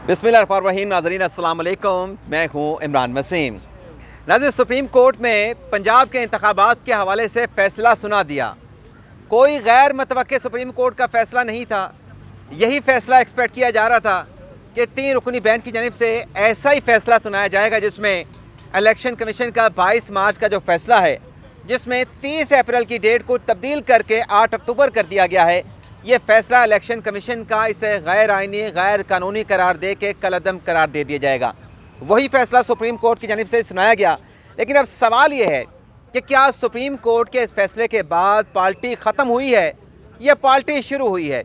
बिस्मिल्लाहिर्रहमानिर्रहीम। नाज़रीन अस्सलाम वालेकुम, मैं हूँ इमरान वसीम। नाज़रीन, सुप्रीम कोर्ट में पंजाब के इंतखाबात के हवाले से फ़ैसला सुना दिया। कोई गैर मुतवक्के सुप्रीम कोर्ट का फ़ैसला नहीं था। यही फ़ैसला एक्सपेक्ट किया जा रहा था कि 3 रुकनी बेंच की जानिब से ऐसा ही फ़ैसला सुनाया जाएगा जिसमें इलेक्शन कमीशन का 22 मार्च का जो फ़ैसला है, जिसमें 30 अप्रैल की डेट को तब्दील करके 8 अक्टूबर कर दिया गया है, ये फ़ैसला इलेक्शन कमीशन का इसे गैर आइनी गैर कानूनी करार दे के कलअदम करार दे दिया जाएगा। वही फ़ैसला सुप्रीम कोर्ट की जानिब से सुनाया गया। लेकिन अब सवाल ये है कि क्या सुप्रीम कोर्ट के इस फैसले के बाद पार्टी ख़त्म हुई है या पार्टी शुरू हुई है?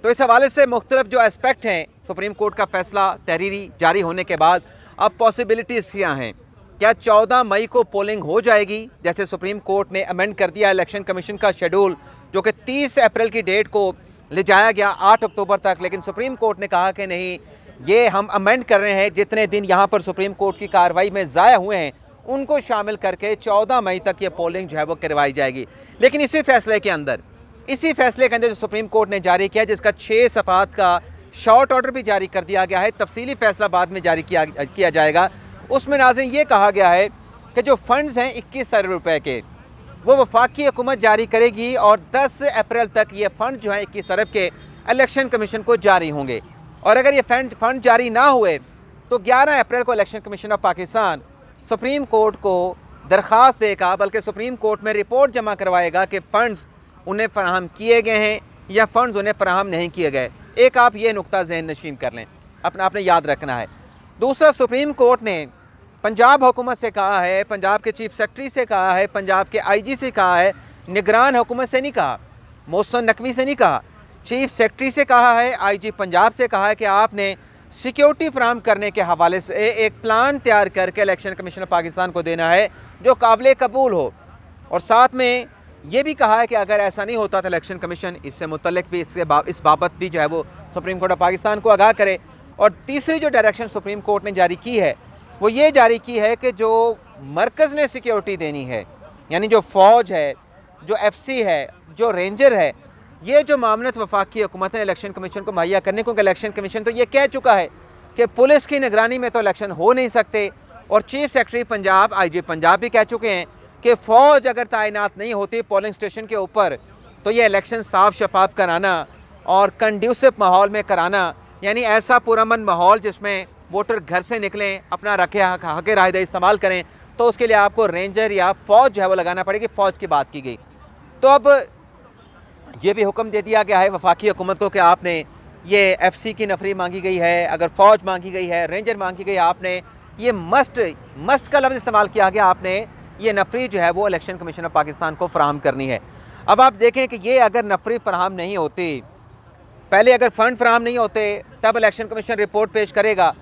तो इस हवाले से मुख्तलिफ जो एस्पेक्ट हैं, सुप्रीम कोर्ट का फ़ैसला तहरीरी जारी होने के बाद अब पॉसिबिलिटीज़ क्या हैं? क्या 14 मई को पोलिंग हो जाएगी, जैसे सुप्रीम कोर्ट ने अमेंड कर दिया इलेक्शन कमीशन का शेड्यूल, जो कि 30 अप्रैल की डेट को ले जाया गया 8 अक्टूबर तक। लेकिन सुप्रीम कोर्ट ने कहा कि नहीं, ये हम अमेंड कर रहे हैं, जितने दिन यहाँ पर सुप्रीम कोर्ट की कार्रवाई में ज़ाया हुए हैं उनको शामिल करके 14 मई तक ये पोलिंग जो है वो करवाई जाएगी। लेकिन इसी फैसले के अंदर जो सुप्रीम कोर्ट ने जारी किया, जिसका 6 सफ़ात का शॉर्ट ऑर्डर भी जारी कर दिया गया है, तफसीली फ़ैसला बाद में जारी किया जाएगा। उसमें नाज़रीन ये कहा गया है कि जो फ़ंड्स हैं 21 अरब रुपए के, वो वफाकी हुकूमत जारी करेगी और 10 अप्रैल तक ये फ़ंड जो है 21 अरब के इलेक्शन कमीशन को जारी होंगे। और अगर ये फ़ंड जारी ना हुए तो 11 अप्रैल को election commission of Pakistan supreme court को दरख्वास्त देगा, बल्कि सुप्रीम कोर्ट में रिपोर्ट जमा करवाएगा कि फ़ंड्स उन्हें फ़राहम किए गए हैं या फ़ंड्स उन्हें फ़राहम नहीं किए गए। एक आप ये नुक्ता ज़हन नशीन कर लें, आपने याद रखना है। दूसरा, सुप्रीम कोर्ट ने पंजाब हुकूमत से कहा है, पंजाब के चीफ सेक्रेटरी से कहा है, पंजाब के आईजी से कहा है, निगरान हुकूमत से नहीं कहा, मोहसिन नकवी से नहीं कहा, चीफ सेक्रेटरी से कहा है, आईजी पंजाब से कहा है कि आपने सिक्योरिटी फराहम करने के हवाले से एक प्लान तैयार करके इलेक्शन कमीशन ऑफ पाकिस्तान को देना है जो काबिल कबूल हो। और साथ में ये भी कहा है कि अगर ऐसा नहीं होता तो इलेक्शन कमीशन इससे मुतल्लिक भी इस बाबत भी जो है वो सुप्रीम कोर्ट ऑफ पाकिस्तान को आगाह करे। और तीसरी जो डायरेक्शन सुप्रीम कोर्ट ने जारी की है वो ये जारी की है कि जो मरकज़ ने सिक्योरिटी देनी है, यानी जो फ़ौज है, जो एफसी है, जो रेंजर है, ये जो मामलत वफाकी हुकूमत ने इलेक्शन कमीशन को मुहैया करने, क्योंकि इलेक्शन कमीशन तो ये कह चुका है कि पुलिस की निगरानी में तो इलेक्शन हो नहीं सकते। और chief secretary Punjab, IG Punjab भी कह चुके हैं कि फ़ौज अगर तैनात नहीं होती पोलिंग स्टेशन के ऊपर तो ये इलेक्शन साफ शफाफ कराना और कंड्यूसिव माहौल में कराना, यानी ऐसा पुरअमन माहौल जिसमें वोटर घर से निकलें, अपना रखे हक़ राय इस्तेमाल करें, तो उसके लिए आपको रेंजर या फ़ौज जो है वो लगाना पड़ेगी। फ़ौज की बात की गई। तो अब ये भी हुक्म दे दिया गया है वफाकी हुकूमत को कि आपने ये एफसी की नफरी मांगी गई है, अगर फ़ौज मांगी गई है, रेंजर मांगी गई है, आपने ये मस्ट का लफ्ज़ इस्तेमाल किया गया, आपने ये नफरी जो है वो इलेक्शन कमीशन ऑफ पाकिस्तान को फ़राहम करनी है। अब आप देखें कि ये अगर नफरी फ़राहम नहीं होती, पहले अगर फ़ंड फ़राहम नहीं होते, तब इलेक्शन कमीशन रिपोर्ट पेश करेगा,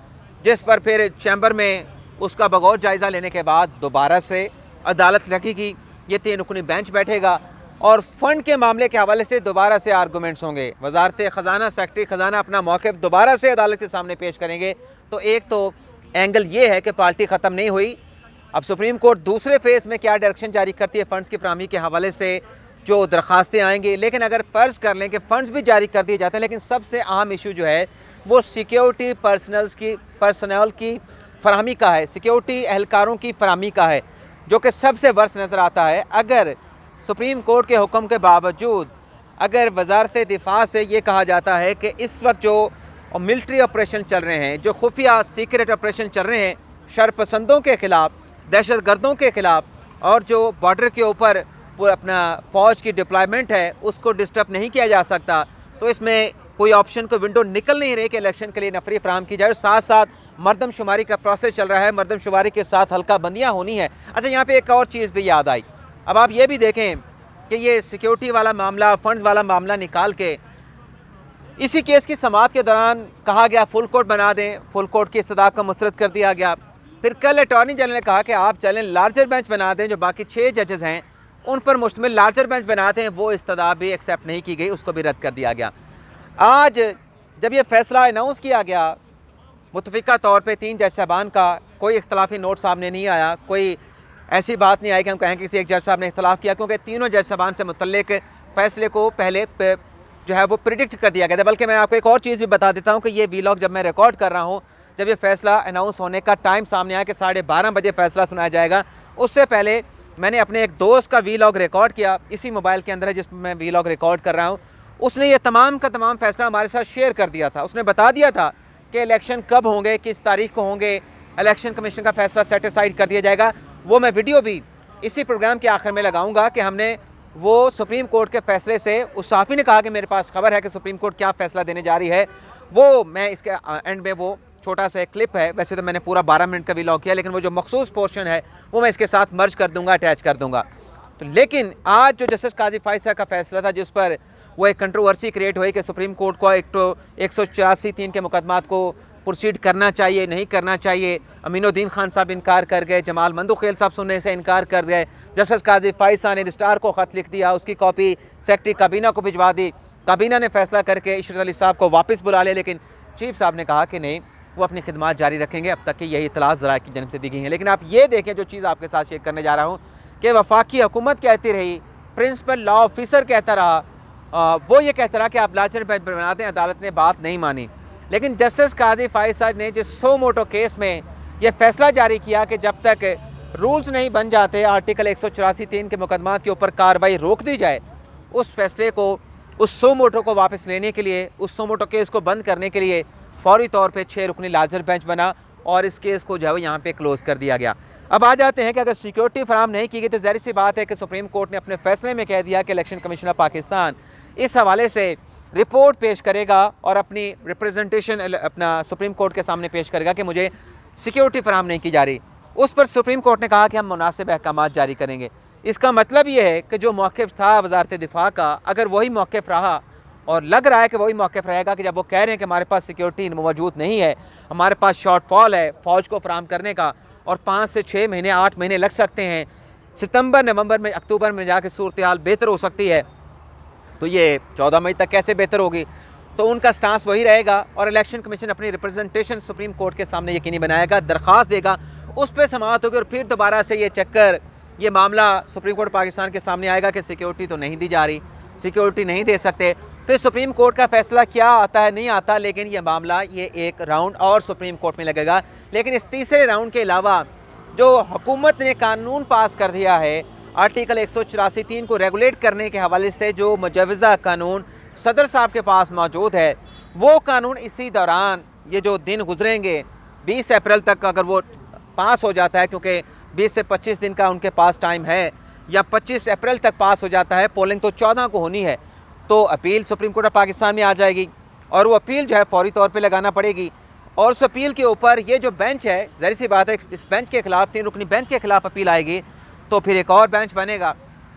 जिस पर फिर चैम्बर में उसका बगौर जायज़ा लेने के बाद दोबारा से अदालत लगेगी, ये 3 रुकनी बेंच बैठेगा और फ़ंड के मामले के हवाले से दोबारा से आर्गूमेंट्स होंगे। वजारत ख़जाना, सेक्रेटरी ख़जाना अपना मौक़िफ़ दोबारा से अदालत के सामने पेश करेंगे। तो एक तो एंगल ये है कि पार्टी ख़त्म नहीं हुई। अब सुप्रीम कोर्ट दूसरे फेज़ में क्या डायरेक्शन जारी करती है फ़ंड्स की फराहमी के हवाले से जो दरख्वास्तें आएंगी। लेकिन अगर फ़र्ज़ कर लें कि फ़ंड्स भी जारी कर दिए जाते हैं, लेकिन सबसे अहम इशू जो है वो सिक्योरिटी पर्सनल की फराहमी का है, सिक्योरिटी एहलकारों की फराहमी का है, जो कि सबसे वर्स नज़र आता है। अगर सुप्रीम कोर्ट के हुक्म के बावजूद अगर वजारत दिफा से ये कहा जाता है कि इस वक्त जो मिलिट्री ऑपरेशन चल रहे हैं, जो खुफिया सीक्रेट ऑपरेशन चल रहे हैं शरपसंदों के ख़िलाफ़, दहशत गर्दों के ख़िलाफ़, और जो बॉर्डर के ऊपर अपना फ़ौज की डिप्लॉयमेंट है उसको डिस्टर्ब नहीं किया जा सकता, तो इसमें कोई ऑप्शन को विंडो निकल नहीं रही कि इलेक्शन के लिए नफरी फराहम की जाए। साथ साथ मरदमशुमारी का प्रोसेस चल रहा है, मरदमशुमारी के साथ हल्का बंदियाँ होनी है। अच्छा, यहाँ पे एक और चीज़ भी याद आई। अब आप ये भी देखें कि ये सिक्योरिटी वाला मामला, फंड्स वाला मामला निकाल के इसी केस की समाअत के दौरान कहा गया फुल कोर्ट बना दें, फुल कोर्ट की इस्तदा को मुस्तरद कर दिया गया। फिर कल अटॉर्नी जनरल ने कहा कि आप चलें लार्जर बेंच बना दें, जो बाकी 6 जजेस हैं उन पर मुश्तमिल लार्जर बेंच बनाते हैं, वो इस्तदा भी एक्सेप्ट नहीं की गई, उसको भी रद्द कर दिया गया। आज जब ये फ़ैसला अनाउंस किया गया, मुतफ़िका तौर पे 3 जज साहबान का कोई इख्तलाफी नोट सामने नहीं आया, कोई ऐसी बात नहीं आई कि हम कहें किसी एक जज साहब ने इख्तलाफ किया, क्योंकि तीनों जज साहबान से मुतल्लिक फ़ैसले को पहले जो है वो प्रिडिक्ट कर दिया गया था। बल्कि मैं आपको एक और चीज़ भी बता देता हूँ कि ये वीलॉग जब मैं रिकॉर्ड कर रहा हूँ, जब ये फैसला अनाउंस होने का टाइम सामने आया कि 12:30 बजे फैसला सुनाया जाएगा, उससे पहले मैंने अपने एक दोस्त का वीलॉग रिकॉर्ड किया, इसी मोबाइल के अंदर है जिसमें मैं वीलॉग रिकॉर्ड कर रहा हूँ। उसने ये तमाम का तमाम फैसला हमारे साथ शेयर कर दिया था। उसने बता दिया था कि इलेक्शन कब होंगे, किस तारीख को होंगे, इलेक्शन कमीशन का फैसला सेटिसाइड कर दिया जाएगा। वो मैं वीडियो भी इसी प्रोग्राम के आखिर में लगाऊंगा कि हमने वो सुप्रीम कोर्ट के फैसले से, उस साफ़ी ने कहा कि मेरे पास खबर है कि सुप्रीम कोर्ट क्या फ़ैसला देने जा रही है, वो मैं इसके एंड में वो छोटा सा एक क्लिप है, वैसे तो मैंने पूरा 12 मिनट का वीलॉग किया, लेकिन वो जो मखसूस पोर्शन है वो मैं इसके साथ मर्ज कर दूंगा, अटैच कर दूंगा। तो लेकिन आज जो जस्टिस काजी फाइज साहब का फैसला था, जिस पर वो एक कंट्रोवर्सी क्रिएट हुई कि सुप्रीम कोर्ट को 184(3) के मुकदमात को प्रोसीड करना चाहिए, नहीं करना चाहिए। अमीनुद्दीन खान साहब इनकार कर गए, जमाल मंदुखेल साहब सुनने से इनकार कर गए। जस्टिस काजी फाइज साहब ने रजिस्ट्रार को ख़त लिख दिया, उसकी कॉपी सेक्रेटरी काबीना को भिजवा दी। काबीना ने फैसला करके इशरत अली साहब को वापस बुला लिया, लेकिन चीफ साहब ने कहा कि नहीं, वो अपनी खिदमत जारी रखेंगे अब तक कि यही इतलात ज़राए की जन्म से दी गई हैं। लेकिन आप ये देखें, जो चीज़ आपके साथ शेयर करने जा रहा हूँ, कि वफाकी हुकूमत कहती रही, प्रिंसिपल लॉ ऑफिसर कहता रहा, वो ये कहता रहा कि आप लाचर बेंच बना दें, अदालत ने बात नहीं मानी। लेकिन जस्टिस काजी फाइज साहब ने जिस सो मोटो केस में यह फैसला जारी किया कि जब तक रूल्स नहीं बन जाते, आर्टिकल 184(3) के मुकदमात के ऊपर कार्रवाई रोक दी जाए, उस फैसले को, उस सो मोटो को वापस लेने के लिए, उस सो मोटो केस को बंद करने के लिए फौरी तौर पे 6 रुकनी लार्जर बेंच बना और इस केस को जो है यहाँ पे क्लोज़ कर दिया गया। अब आ जाते हैं कि अगर सिक्योरिटी फराम नहीं की गई तो ज़ाहिर सी बात है कि सुप्रीम कोर्ट ने अपने फैसले में कह दिया कि इलेक्शन कमीशन ऑफ पाकिस्तान इस हवाले से रिपोर्ट पेश करेगा और अपनी रिप्रेजेंटेशन अपना सुप्रीम कोर्ट के सामने पेश करेगा कि मुझे सिक्योरिटी फराम नहीं की जा रही। उस पर सुप्रीम कोर्ट ने कहा कि हम मुनासिब अहकाम जारी करेंगे। इसका मतलब ये है कि जो मौक़िफ़ था वजारत दिफा का, अगर वही मौक़िफ़ रहा, और लग रहा है कि वही मौक़िफ़ रहेगा कि जब वो कह रहे हैं कि हमारे पास सिक्योरिटी मौजूद नहीं है, हमारे पास शॉर्टफॉल है फ़ौज को फराम करने का, और 5 से 6 महीने 8 महीने लग सकते हैं, सितंबर नवंबर में अक्टूबर में जाके सूरत हाल बेहतर हो सकती है, तो ये 14 मई तक कैसे बेहतर होगी। तो उनका स्टांस वही रहेगा और इलेक्शन कमीशन अपनी रिप्रेजेंटेशन सुप्रीम कोर्ट के सामने यकीनी बनाएगा, दरख्वास्त देगा, उस पर समाअत होगी और फिर दोबारा से ये चक्कर, ये मामला सुप्रीम कोर्ट पाकिस्तान के सामने आएगा कि सिक्योरिटी तो नहीं दी जा रही, सिक्योरिटी नहीं दे सकते। फिर सुप्रीम कोर्ट का फैसला क्या आता है, नहीं आता, लेकिन ये मामला, ये एक राउंड और सुप्रीम कोर्ट में लगेगा। लेकिन इस तीसरे राउंड के अलावा जो हुकूमत ने कानून पास कर दिया है, आर्टिकल 184(3) को रेगुलेट करने के हवाले से जो मुजवज़ा कानून सदर साहब के पास मौजूद है, वो कानून इसी दौरान, ये जो दिन गुजरेंगे 20 अप्रैल तक अगर वो पास हो जाता है, क्योंकि 20 से 25 दिन का उनके पास टाइम है, या 25 अप्रैल तक पास हो जाता है, पोलिंग तो 14 को होनी है, तो appeal supreme court of Pakistan में आ जाएगी और वो अपील जो है फौरी तौर पे लगाना पड़ेगी। और उस अपील के ऊपर ये जो बेंच है, ज़ाहिर सी बात है इस बेंच के ख़िलाफ़, 3 रुकनी बेंच के ख़िलाफ़ अपील आएगी, तो फिर एक और बेंच बनेगा,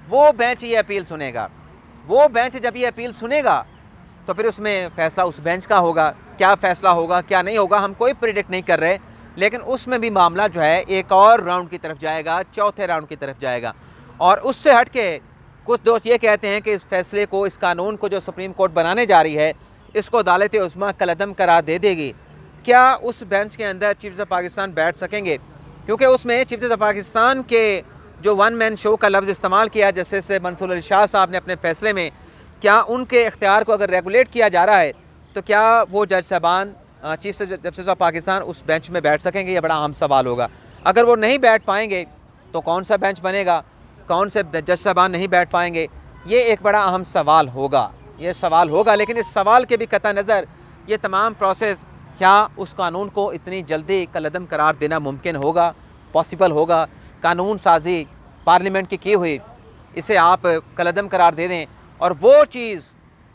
वो बेंच ये अपील सुनेगा। वो बेंच जब ये अपील सुनेगा तो फिर उसमें फ़ैसला उस बेंच का होगा। क्या फ़ैसला होगा, क्या नहीं होगा, हम कोई प्रिडिक्ट नहीं कर रहे, लेकिन उसमें भी मामला जो है एक और राउंड की तरफ जाएगा, चौथे राउंड की तरफ जाएगा। और उससे हट के कुछ दोस्त ये कहते हैं कि इस फैसले को, इस कानून को जो सुप्रीम कोर्ट बनाने जा रही है, इसको अदालत उज़्मा कलअदम करार दे देगी। क्या उस बेंच के अंदर चीफ जस्टिस पाकिस्तान बैठ सकेंगे? क्योंकि उसमें चीफ जस्टिस पाकिस्तान के जो वन मैन शो का लफ्ज़ इस्तेमाल किया जस्टिस मंसूर अली शाह साहब ने अपने फ़ैसले में, क्या उनके इख्तियार को अगर रेगुलेट किया जा रहा है तो क्या वो जज साहबान, चीफ जस्टिस ऑफ पाकिस्तान उस बेंच में बैठ सकेंगे? ये बड़ा अहम सवाल होगा। अगर वो नहीं बैठ पाएंगे तो कौन सा बेंच बनेगा, कौन से जज साहबान नहीं बैठ पाएंगे, ये एक बड़ा अहम सवाल होगा, ये सवाल होगा। लेकिन इस सवाल के भी कता नज़र ये तमाम प्रोसेस, क्या उस कानून को इतनी जल्दी कलअदम करार देना मुमकिन होगा, पॉसिबल होगा? कानून साजी पार्लियामेंट की हुई, इसे आप कलअदम करार दे दें, और वो चीज़,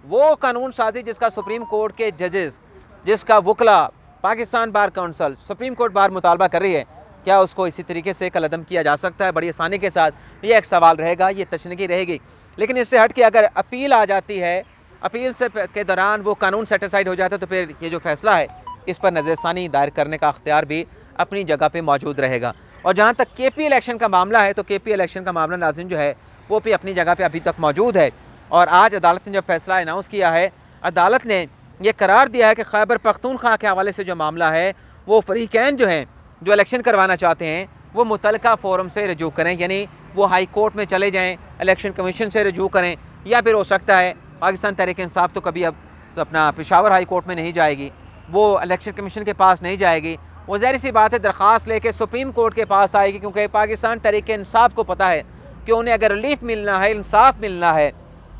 वो कानून साजी जिसका सुप्रीम कोर्ट के जजेस, जिसका वकला, Pakistan bar council, supreme court bar मुतालबा कर रही है, क्या उसको इसी तरीके से कलअदम किया जा सकता है बड़ी आसानी के साथ? ये एक सवाल रहेगा, ये तशनीकी रहेगी। लेकिन इससे हट के अगर अपील आ जाती है, अपील से के दौरान वो कानून सेटिसाइड हो जाता है, तो फिर ये जो फैसला है इस पर नज़रसानी दायर करने का अख्तियार भी अपनी जगह पे मौजूद रहेगा। और जहाँ तक केपी इलेक्शन का मामला है, तो केपी इलेक्शन का मामला नाज़रीन जो है वो भी अपनी जगह पे अभी तक मौजूद है। और आज अदालत ने जब फैसला अनाउंस किया है, अदालत ने यह करार दिया है कि खैबर पख्तूनख्वा के हवाले से जो मामला है, वो फरीकैन जो हैं, जो इलेक्शन करवाना चाहते हैं, वो मुतलका फोरम से रजू करें, यानी वो हाई कोर्ट में चले जाएँ, इलेक्शन कमीशन से रजू करें, या फिर हो सकता है पाकिस्तान तहरीक इंसाफ तो कभी अब अपना पेशावर हाई कोर्ट में नहीं जाएगी, वो इलेक्शन कमीशन के पास नहीं जाएगी, वो ज़ाहिर सी बात है दरख्वास्त लेके सुप्रीम कोर्ट के पास आएगी, क्योंकि पाकिस्तान तहरीक इंसाफ को पता है कि उन्हें अगर रिलीफ मिलना है, इंसाफ मिलना है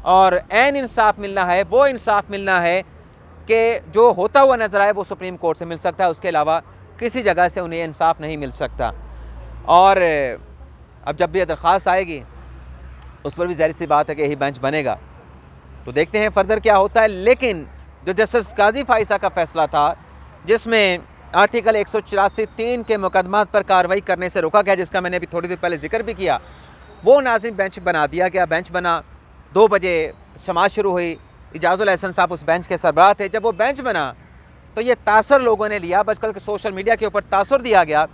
और ऐन इंसाफ मिलना है, वो इंसाफ मिलना है कि जो होता हुआ नज़र आए वो सुप्रीम कोर्ट से मिल सकता है, उसके अलावा किसी जगह से उन्हें इंसाफ नहीं मिल सकता। और अब जब भी ये दरख्वास्त आएगी उस पर भी ज़ाहिर सी बात है कि यही बेंच बनेगा, तो देखते हैं फर्दर क्या होता है। लेकिन जो जस्टिस काजी फाइसा का फ़ैसला था जिसमें आर्टिकल 184(3) के मुकदमात पर कार्रवाई करने से रोका गया, जिसका मैंने अभी थोड़ी देर पहले जिक्र भी किया, वो नाज़रीन बेंच बना दिया गया। बेंच बना, 2 बजे समाअत शुरू हुई, इजाज़ुल एहसन साहब उस बेंच के सरबराह थे। जब वो बेंच बना तो ये तासर लोगों ने लिया, बचकल के सोशल मीडिया के ऊपर तासर दिया गया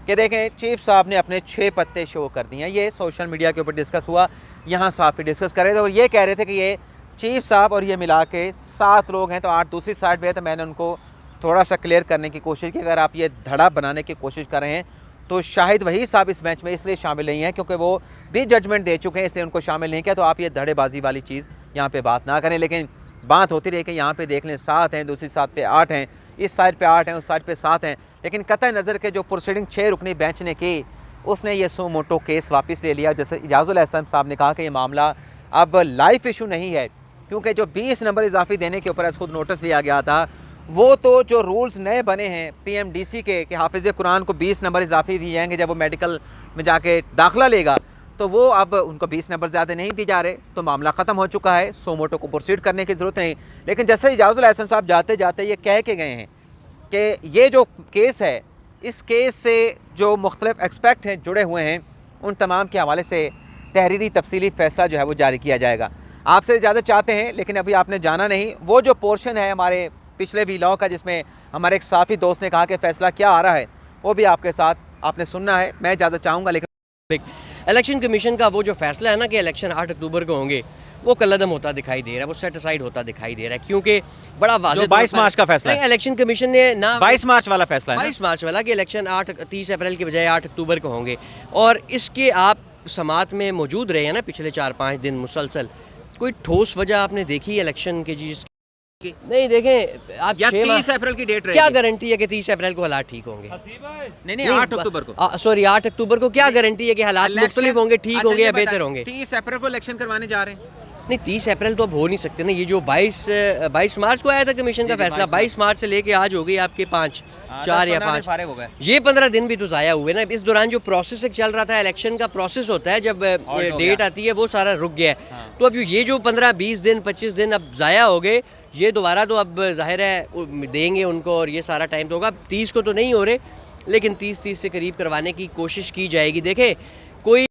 कि देखें चीफ साहब ने अपने 6 पत्ते शो कर दिए हैं। ये सोशल मीडिया के ऊपर डिस्कस हुआ, यहाँ साहब भी डिस्कस कर रहे थे और ये कह रहे थे कि ये चीफ साहब और ये मिला के 7 लोग हैं, तो 8 दूसरी साइड पे है। तो मैंने उनको थोड़ा सा क्लियर करने की कोशिश की, अगर आप ये धड़ा बनाने की कोशिश कर रहे हैं तो शाहिद वही साहब इस मैच में इसलिए शामिल नहीं है क्योंकि वो भी जजमेंट दे चुके हैं, इसलिए उनको शामिल नहीं किया। तो आप ये धड़ेबाजी वाली चीज़ यहाँ पे बात ना करें। लेकिन बात होती रही कि यहाँ पे देख लें 7 हैं, दूसरी साइड पे 8 हैं, इस साइड पे 8 हैं, उस साइड पे 7 हैं। लेकिन कतई नज़र के जो प्रोसीडिंग 6 रुकनी बेंच ने की, उसने ये सो मोटो केस वापस ले लिया। जैसे इजाज़ुल एहसन साहब ने कहा कि ये मामला अब लाइफ इशू नहीं है, क्योंकि जो 20 नंबर इजाफी देने के ऊपर खुद नोटिस लिया गया था, वो तो जो रूल्स नए बने हैं PMDC के कि हाफिज़ कुरान को 20 नंबर इजाफी दिए जाएंगे जब वो मेडिकल में जाके दाखिला लेगा, तो वो अब उनको 20 नंबर ज़्यादा नहीं दिए जा रहे, तो मामला ख़त्म हो चुका है, सो मोटो को प्रोसीड करने की ज़रूरत नहीं। लेकिन जैसे इजाज़ुल एहसन साहब जाते जाते ये कह के गए हैं कि ये जो केस है, इस केस से जो मुख्तलिफ एक्सपेक्ट हैं जुड़े हुए हैं, उन तमाम के हवाले से तहरीरी तफसीली फ़ैसला जो है वो जारी किया जाएगा। आपसे इजाज़त चाहते हैं, लेकिन अभी आपने जाना नहीं। वो जो पोर्शन है हमारे पिछले वीलॉग का जिसमें हमारे एक साफ़ी दोस्त ने कहा कि फ़ैसला क्या आ रहा है, वो भी आपके साथ आपने सुनना है। मैं इजाज़त चाहूँगा, लेकिन इलेक्शन कमीशन का वो जो फैसला है ना कि इलेक्शन 8 अक्टूबर को होंगे, वो कलअदम होता दिखाई दे रहा है, वो सेट असाइड होता दिखाई दे रहा है, क्योंकि बड़ा वाज़ेह 22 मार्च का फैसला है। इलेक्शन कमीशन ने ना 22 मार्च वाला फैसला है, 22 मार्च वाला कि इलेक्शन 30 अप्रैल के बजाय 8 अक्टूबर को होंगे। और इसके आप समात में मौजूद रहे हैं ना पिछले 4-5 दिन मुसलसल, कोई ठोस वजह आपने देखी इलेक्शन के जिस नहीं देखें आप 30 अप्रैल की डेट, क्या गारंटी है कि 30 अप्रैल को हालात ठीक होंगे? नहीं 8 अक्टूबर को, सॉरी 8 अक्टूबर को क्या गारंटी है कि हालात मुख्तलिफ होंगे, ठीक होंगे या बेहतर होंगे? 30 अप्रैल को इलेक्शन करवाने जा रहे हैं। नहीं 30 अप्रैल तो अब हो नहीं सकते ना। ये जो 22 मार्च को आया था कमीशन का फैसला, 22 मार्च से लेके आज हो गई आपके 4 या 5 हो गए, ये 15 दिन भी तो ज़ाया हुए ना। इस दौरान जो प्रोसेस चल रहा था, इलेक्शन का प्रोसेस होता है, जब डेट आती है वो सारा रुक गया है। तो अब ये जो 15-20 दिन 25 दिन अब ज़ाया हो गए, ये दोबारा तो अब जाहिर है देंगे उनको और ये सारा टाइम तो होगा। 30 को तो नहीं हो रहे, लेकिन 30 से करीब करवाने की कोशिश की जाएगी। देखें कोई